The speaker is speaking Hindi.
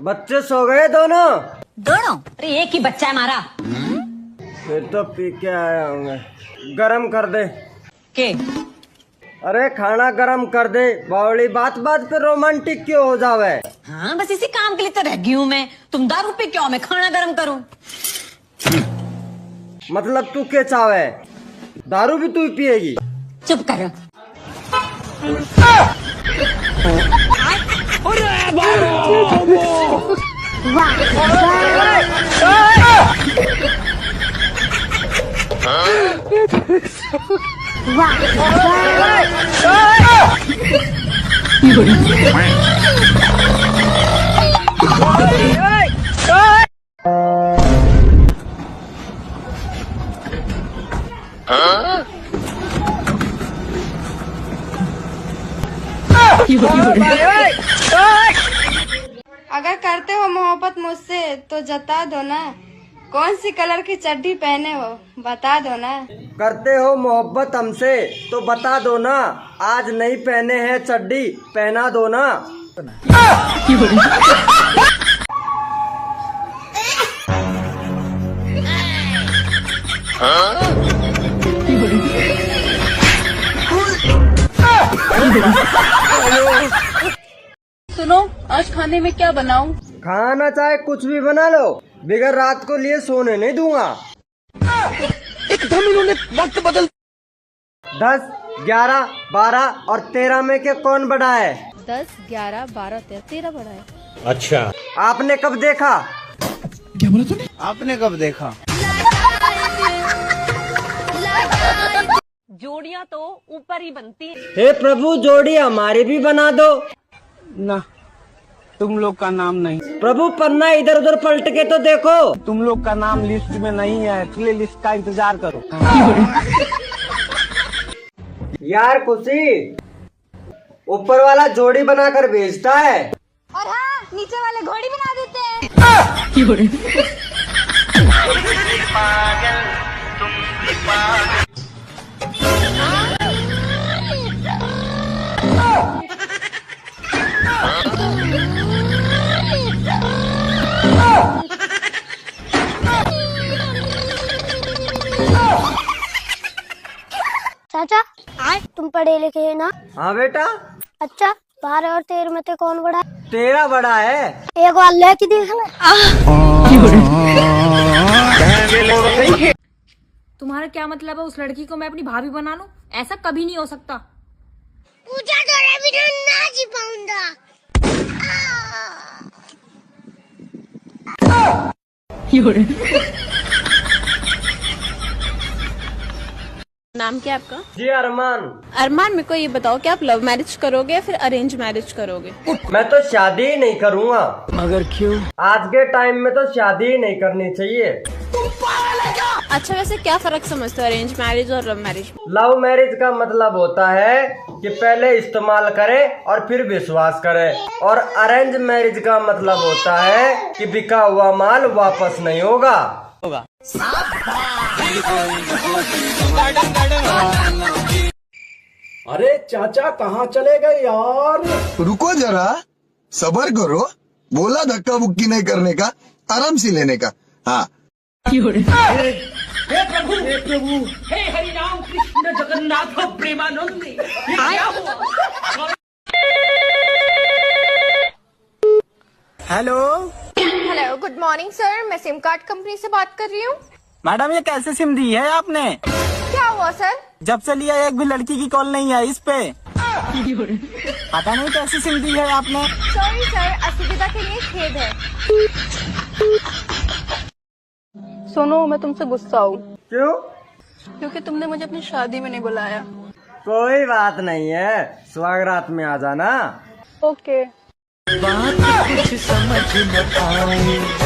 बच्चे सो गए दोनों? दोनों? अरे एक ही बच्चा है हमारा। फिर तो पी के आए होंगे। गरम कर दे। के? अरे खाना गरम कर दे। बावली बात बात पे रोमांटिक क्यों हो जावे? हाँ बस इसी काम के लिए तो रह गई हूँ मैं। तुम दारू पे क्यों मैं खाना गरम करूँ? मतलब तू क्या चावे? दारू भी तू ही पिएगी? चुप कर। अगर करते हो मोहब्बत मुझसे तो जता दो ना। कौन सी कलर की चड्डी पहने हो बता दो ना। करते हो मोहब्बत हमसे तो बता दो ना। आज नहीं पहने हैं चड्डी, पहना दो ना। सुनो आज खाने में क्या बनाऊं? खाना चाहे कुछ भी बना लो, बिगर रात को लिए सोने नहीं दूंगा। एकदम इन्होंने वक्त बदल। 10, 11, 12 और 13 में के कौन बड़ा है? 10, 11, 12, 13 बड़ा है। अच्छा आपने कब देखा? क्या बोला तूने? आपने कब देखा? जोड़ियाँ तो ऊपर ही बनती है। हे प्रभु, जोड़ी हमारी भी बना दो। ना तुम लोग का नाम नहीं। प्रभु पन्ना इधर उधर पलट के तो देखो। तुम लोग का नाम लिस्ट में नहीं है, इसलिए लिस्ट का इंतजार करो। यार खुशी, ऊपर वाला जोड़ी बनाकर भेजता है और हाँ नीचे वाले घोड़ी बना देते हैं। चाचा तुम पढ़े लिखे है ना? हाँ बेटा। अच्छा 12 और 13 में से कौन बड़ा है? 13 बड़ा है। एक बार लेके देखना। तुम्हारा क्या मतलब है उस लड़की को मैं अपनी भाभी बना लूं? ऐसा कभी नहीं हो सकता। पूजा डोरा बिना ना जी पाऊंगा। नाम क्या है आपका? जी अरमान। अरमान मेरे को ये बताओ कि आप लव मैरिज करोगे या फिर अरेंज मैरिज करोगे? मैं तो शादी ही नहीं करूँगा। मगर क्यों? आज के टाइम में तो शादी ही नहीं करनी चाहिए। अच्छा वैसे क्या फर्क समझते हो अरेंज मैरिज और लव मैरिज? लव मैरिज का मतलब होता है कि पहले इस्तेमाल करे और फिर विश्वास करे, और अरेंज मैरिज का मतलब होता है कि बिका हुआ माल वापस नहीं होगा। अरे चाचा कहाँ चले गए यार? रुको जरा, सबर करो। बोला धक्का बुक्की नहीं करने का, आराम से लेने का। हाँ हे प्रभु हे Hari Ram Krishna Jagannath Premanand. Hello hello good morning sir, मैं सिम कार्ड कंपनी से बात कर रही हूँ। मैडम ये कैसे सिम दी है आपने? क्या हुआ सर? जब से लिया एक भी लड़की की कॉल नहीं आई इस पे। पता नहीं कैसी सिम दी है आपने। सॉरी सर, असुविधा के लिए खेद है। सुनो मैं तुमसे गुस्सा हूँ। क्यों? क्योंकि तुमने मुझे अपनी शादी में नहीं बुलाया। कोई बात नहीं है, स्वागरात में आ जाना। ओके। बात कुछ समझ न आए।